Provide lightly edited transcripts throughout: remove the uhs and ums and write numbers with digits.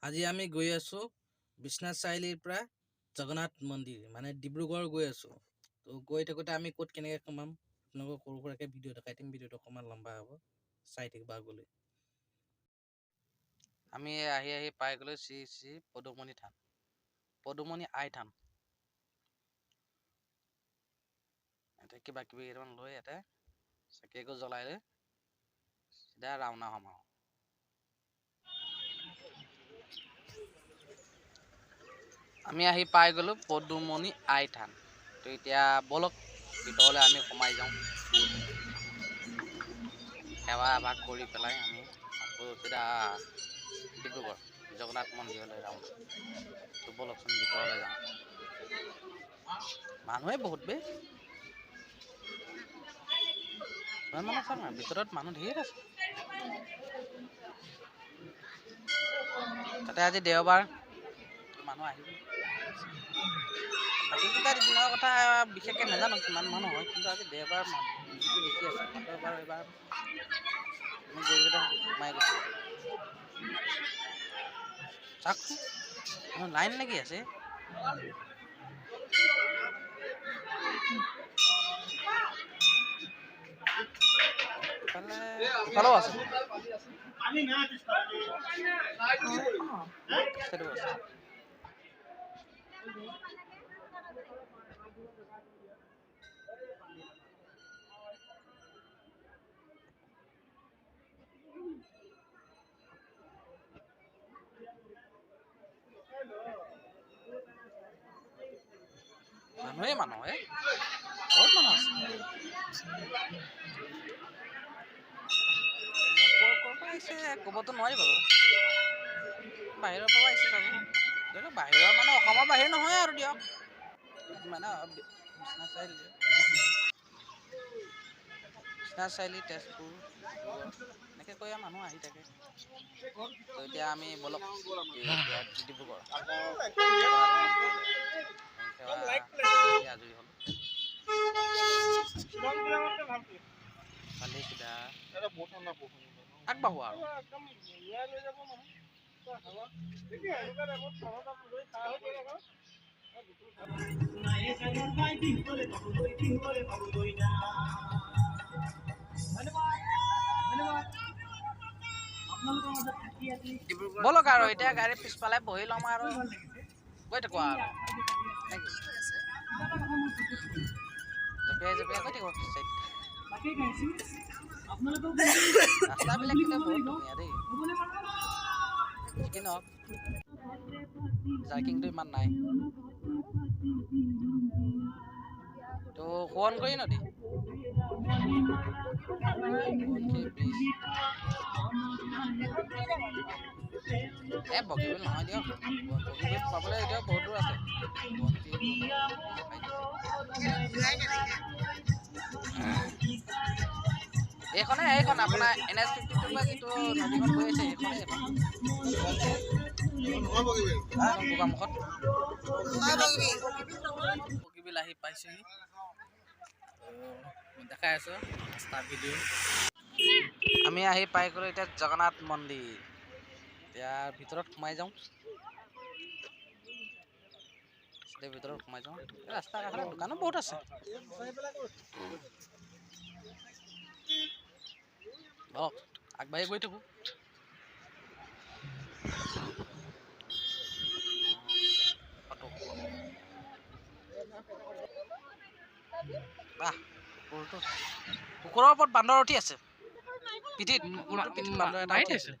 আজি আমি গৈ আছো বিশ্বনাথ চাৰিআলিৰ পৰা জগন্নাথ মন্দিৰ মানে ডিব্ৰুগড় গৈ আছো। তো গৈ থাকোঁতে আমি ক'ত কেনেকৈ সোমাম আপোনালোকক সৰু সুৰাকৈ ভিডিঅ' দেখাই দিম। ভিডিঅ'টো অকণমান লম্বা হ'ব, চাই থাকিবা আগলৈ। আমি আহি পাই গ'লো শ্ৰী শ্ৰী পদুমণি থান, পদুমণি আই থান। ইয়াতে কিবা কিবি কেইটামান লৈ ইয়াতে চাকি এগছ জ্বলাই লৈ চিধা ৰাওনা হ'ম আৰু। আমি আহি পাই গ'লো পদুমণি আই থান। তো এতিয়া বলক ভিতৰলৈ আমি সোমাই যাওঁ। সেৱা এভাগ কৰি পেলাই আমি আকৌ চিধা ডিব্ৰুগড় জগন্নাথ মন্দিৰলৈ যাওঁ। তো বলকচোন ভিতৰলৈ যাওঁ। মানুহে বহুত বে, ইমান মানুহ চাম আৰু ভিতৰত মানুহ ধেৰ আছে। তাতে আজি দেওবাৰ, মানুহ আহিব। বাকীকেইটা দিনৰ কথা বিশেষকৈ নাজানো কিমান মানুহ হয়, কিন্তু আজি দেওবাৰ ভিৰটো বেছি আছে। মাত্ৰ এইবাৰ আমি গ'লকেইটা সোমাই গৈছোঁ। চাওকচোন লাইন লাগি আছে। ইফালেও আছে। মানুহে মানুহ বহুত মানুহ আছে। ক'ৰ পৰা আহিছে ক'বতো নোৱাৰি বাৰু। বাহিৰৰ পৰা আহিছে চাগৈ। ধৰি লওক বাহিৰৰ মানে অসমৰ বাহিৰ নহয় আৰু দিয়ক, মানে বিশ্বনাথ চাৰিআলি, বিশ্বনাথ চাৰিআলি, তেজপুৰ, ডিব্ৰুগড় এনেকৈ কৈ মানুহ আহি থাকে। তো এতিয়া আমি বলক এতিয়া ডিব্ৰুগড় জগন্নাথ মন্দিৰলৈ সেৱা কৰি আজৰি হ'লোঁ। ভালেই চিধা আগবাঢ়ো আৰু। বলক আৰু এতিয়া গাড়ী পিছফালে বহি ল'ম আৰু গৈ থাকোঁ আৰু নেকি। জঁপিয়াই জঁপিয়াই গৈ থাকিব পিছ চাইড। ৰাস্তাবিলাক কিন্তু বহুত ধুনীয়া দেই, কি নহওক জাৰ্কিংটো ইমান নাই। তো সোৱণশিৰি নদী, সোৱণশিৰি ব্ৰিজ, বগীবিল নহয় দিয়ক, বগীবিল পাবলৈ এতিয়াও বহুত দূৰ আছে। এইখন আপোনাৰ NH-52 পৰা যিটো নদীখন বৈ আছে সেইখনেই এইখন। গোগামুখত বগীবিল আহি পাইছেহি। দেখাই আছোঁ ৰাস্তা ভিডিঅ'। আমি আহি পাই গ'লোঁ এতিয়া জগন্নাথ মন্দিৰ। এতিয়া ভিতৰত সোমাই যাওঁ। ভিতৰত সোমাই যাওঁ। ৰাস্তা কাষতে দোকানো বহুত আছে। আগবাঢ়ি গৈ থাকোঁ। কুকুৰৰ ওপৰত বান্দৰ উঠি আছে পিঠিত। বান্দৰ এটা উঠি আছে,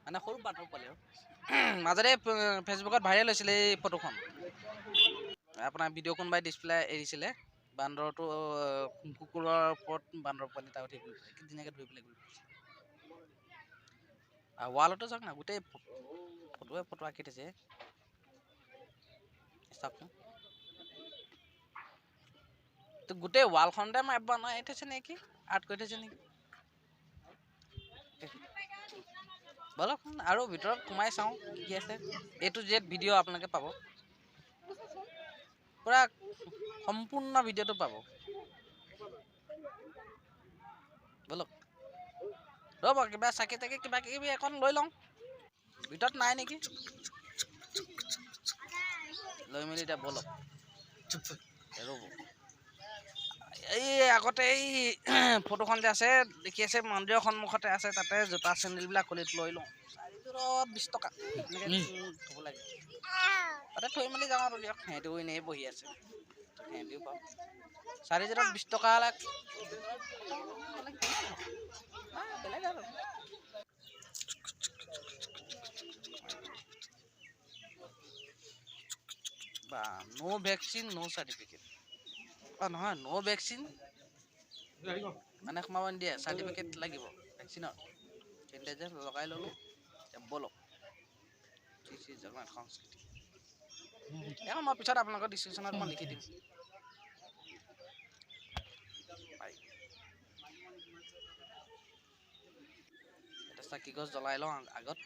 মানে সৰু বান্দৰ পোৱালি আৰু। মাজতে ফেচবুকত ভাইৰেল হৈছিলে এই ফটোখন। আপোনাৰ ভিডিঅ' কোনোবাই ডিছপ্লে এৰিছিলে, বান্দৰটো কুকুৰৰ ওপৰত বান্দৰ পোৱালি এটা উঠি গৈছে, কি ধুনীয়াকৈ ধৰি পেলাই গৈ গৈছে। আৰু ৱালতো চাওক না, গোটেই ফটো আঁকি থৈছে। চাওকচোন গোটেই ৱালখনতে বনাই থৈছে নেকি, আৰ্ট কৰি থৈছে নেকি। বলক আৰু ভিতৰত সোমাই চাওঁ কি আছে। A to Z ভিডিঅ' আপোনালোকে পাব, পূৰা সম্পূৰ্ণ ভিডিঅ'টো পাব। বলক ৰ'ব, কিবা চাকি তাকি কিবা কিবি এখন লৈ লওঁ। ভিতৰত নাই নেকি লৈ মেলি এতিয়া বলক ৰ'ব এই আগতে এই ফটোখন যে আছে দেখি আছে মন্দিৰৰ সন্মুখতে আছে তাতে জোতা চেণ্ডেলবিলাক খুলি লৈ লওঁ 4 টকা এনেকৈ থ'ব লাগে তাতে থৈ মেলি যাওঁ আৰু দিয়ক সিহঁতেও এনেই বহি আছে সিহঁতেও পাওঁ 4 টকা বেলেগ আৰু বা ন' ভেকচিন ন' চাৰ্টিফিকেট নহয় ন' ভেকচিন মানে সোমাব নিদিয়ে চাৰ্টিফিকেট লাগিব ভেকচিনৰ কিন্তু যে লগাই ল'লোঁ বলক সংস্কৃতি মই পিছত আপোনালোকৰ ডিছক্ৰিপশ্যনত মই লিখি দিম এটা চাকি গছ জ্বলাই লওঁ আগত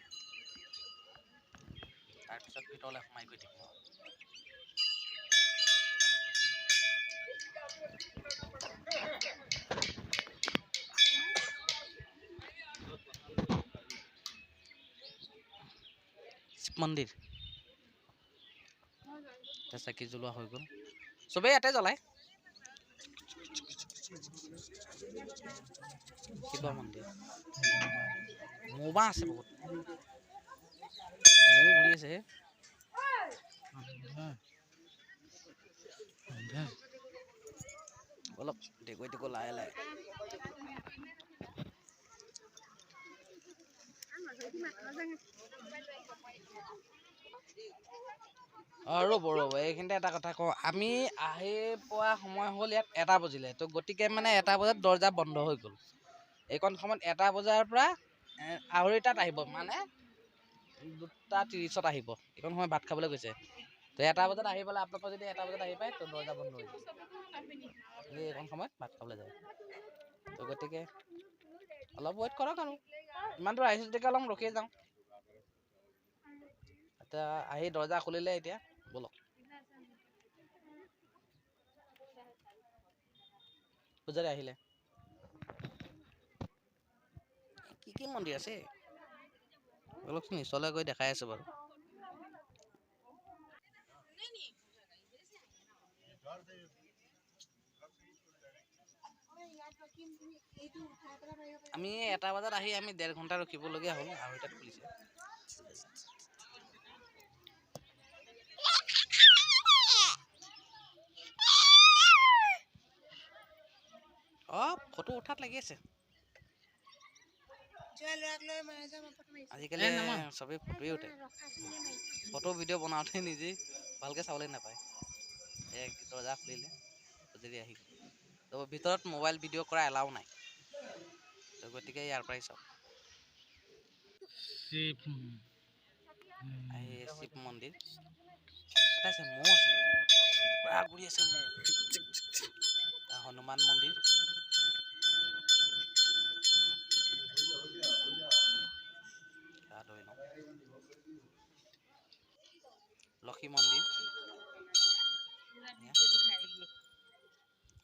তাৰপিছত ভিতৰলৈ সোমাই গৈ থাকিম শিৱ মন্দিৰ এতিয়া চাকি জ্বলোৱা হৈ গ'ল চবেই ইয়াতে জ্বলায় শিৱ মন্দিৰ মৌবা আছে বহুত মৌ উৰি আছে অলপ দেখুৱাই দেখো লাহে লাহে ৰ'ব এইখিনিতে এটা কথা কওঁ আমি আহি পোৱা সময় হ'ল ইয়াত 1টা বাজিলে তো গতিকে মানে 1টা বজাত দৰ্জা বন্ধ হৈ গ'ল এইকণ সময়ত 1টা বজাৰ পৰা 2:30টাত আহিব মানে 2:30ত আহিব এইকণ সময় ভাত খাবলৈ গৈছে তো 1টা বজাত আহি পেলাই আপোনালোকে যদি 1টা বজাত আহি পায় তো দৰ্জা বন্ধ হৈ যাব এইকণ সময়ত ভাত খাবলৈ যায় তো গতিকে অলপ ৱেইট কৰক আৰু ইমান দূৰ আহিছোঁ যেতিয়া অলপ ৰখি যাওঁ এতিয়া আহি দৰ্জা খুলিলে এতিয়া বলক পূজাৰী আহিলে কি মন্দিৰ আছে অলপচোন নিচলৈ গৈ দেখাই আছো বাৰু আমি 1টা বজাত আহি আমি 1.5 ঘণ্টা ৰখিবলগীয়া হ'ল 2:30টাত খুলিছে ফটো উঠাত লাগি আছে আজিকালি চবেই ফটোৱে উঠে ফটো ভিডিঅ' বনাওঁতে নিজেই ভালকৈ চাবলৈ নাপায় দৰ্জা খুলিলে যদি আহি তো ভিতৰত মোবাইল ভিডিঅ' কৰা এলাও নাই তো গতিকে ইয়াৰ পৰাই চাওক শিৱ মন্দিৰ এটা আছে মৌ আছে পুৰা ঘূৰি আছে মৌ হনুমান মন্দিৰ লক্ষী মন্দিৰ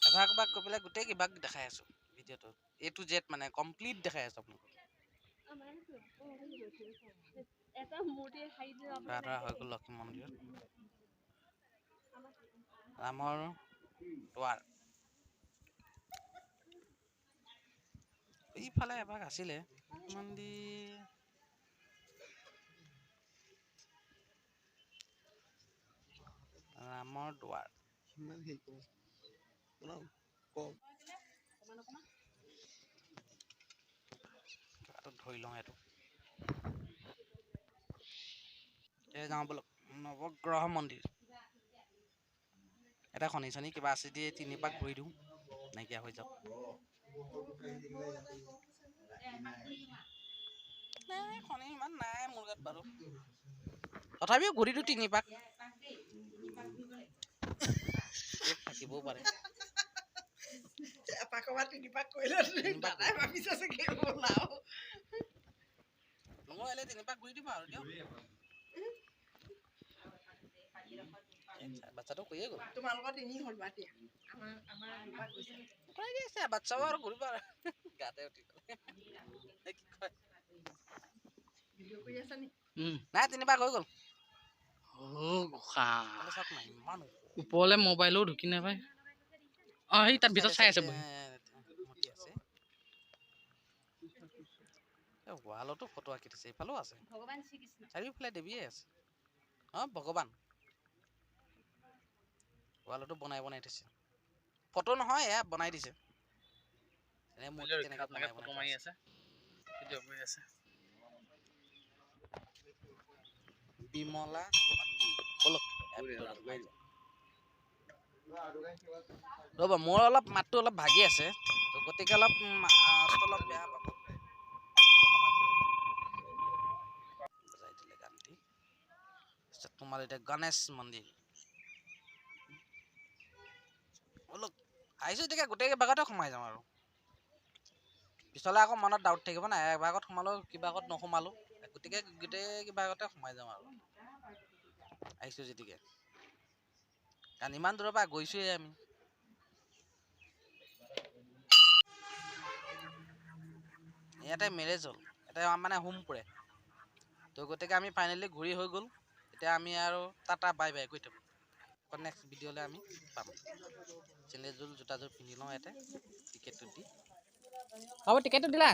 এভাগ ভাগ কৈ পেলাই গোটেই কিবাক দেখাই আছো ভিডিঅ'টো A to Z মানে কমপ্লিট দেখাই আছো আপোনালোকক হৈ গ'ল লক্ষী মন্দিৰত ৰামৰ দুৱাৰ এইফালে এভাগ আছিলে মন্দিৰ ৰামৰ দুৱাৰ ধৰি লওঁ এইটো যাওঁ বলক নৱগ্ৰহ মন্দিৰ এটা খনি চনি কিবা আছে দিয়ে 3 পাক ঘূৰি দিওঁ নাইকিয়া হৈ যাওক খনি ইমান নাই মোৰ গাত বাৰু তথাপিও ঘূৰি দিওঁ 3 পাক থাকিবও পাৰে বাচ্চাটো কৈয়ে গ'ল তোমালোকৰ 3 হ'ল বাতিয়া আমাৰ বাচ্চাও আৰু ঘূৰিব গাতে উঠি গ'ল কি কয় ভিডিঅ' কৰি আছা নি নাই 3 পাক হৈ গ'ল গোসা চাওক নাই ইমান ওপৰলে মোবাইলো ঢুকি নাপায় সেই তাত ভিতৰত চাই আছে বহি মতি আছে ৱালতো ফটো আঁকি দিছে এইফালেও আছে চাৰিওফালে দেৱীয়ে আছে ভগৱান ৱালতো বনাই থৈছে ফটো নহয় এয়া বনাই দিছে ফটো মাৰি আছে ভিডিঅ' কৰি আছে বিমলা বলক ৰ'বা মোৰ অলপ মাতটো অলপ ভাগি আছে তো গতিকে অলপ অলপ বেয়া পাব বজাই দিলে গানটি তোমাৰ এতিয়া গণেশ মন্দিৰ বলক আহিছো এতিয়া গোটেই ভাগতে সোমাই যাওঁ আৰু পিছলে আকৌ মনত ডাউট থাকিব না এভাগত সোমালো কিবা আগত নোসোমালো গতিকে গোটেই কিবাগতে সোমাই যাওঁ আৰু আহিছো যেতিকে কাৰণ ইমান দূৰৰ পৰা গৈছোৱে আমি ইয়াতে মেৰেজ হ'ল এটা মানে হোম পুৰে তো গতিকে আমি ফাইনেলি ঘূৰি হৈ গ'ল এতিয়া আমি আৰু টাটা বাই বাই কৈ থাকোঁ নেক্সট ভিডিঅ'লৈ আমি পাম চেন্দেলযোৰ জোতাযোৰ পিন্ধি লওঁ ইয়াতে টিকেটটো দি হ'ব টিকেটটো দিলা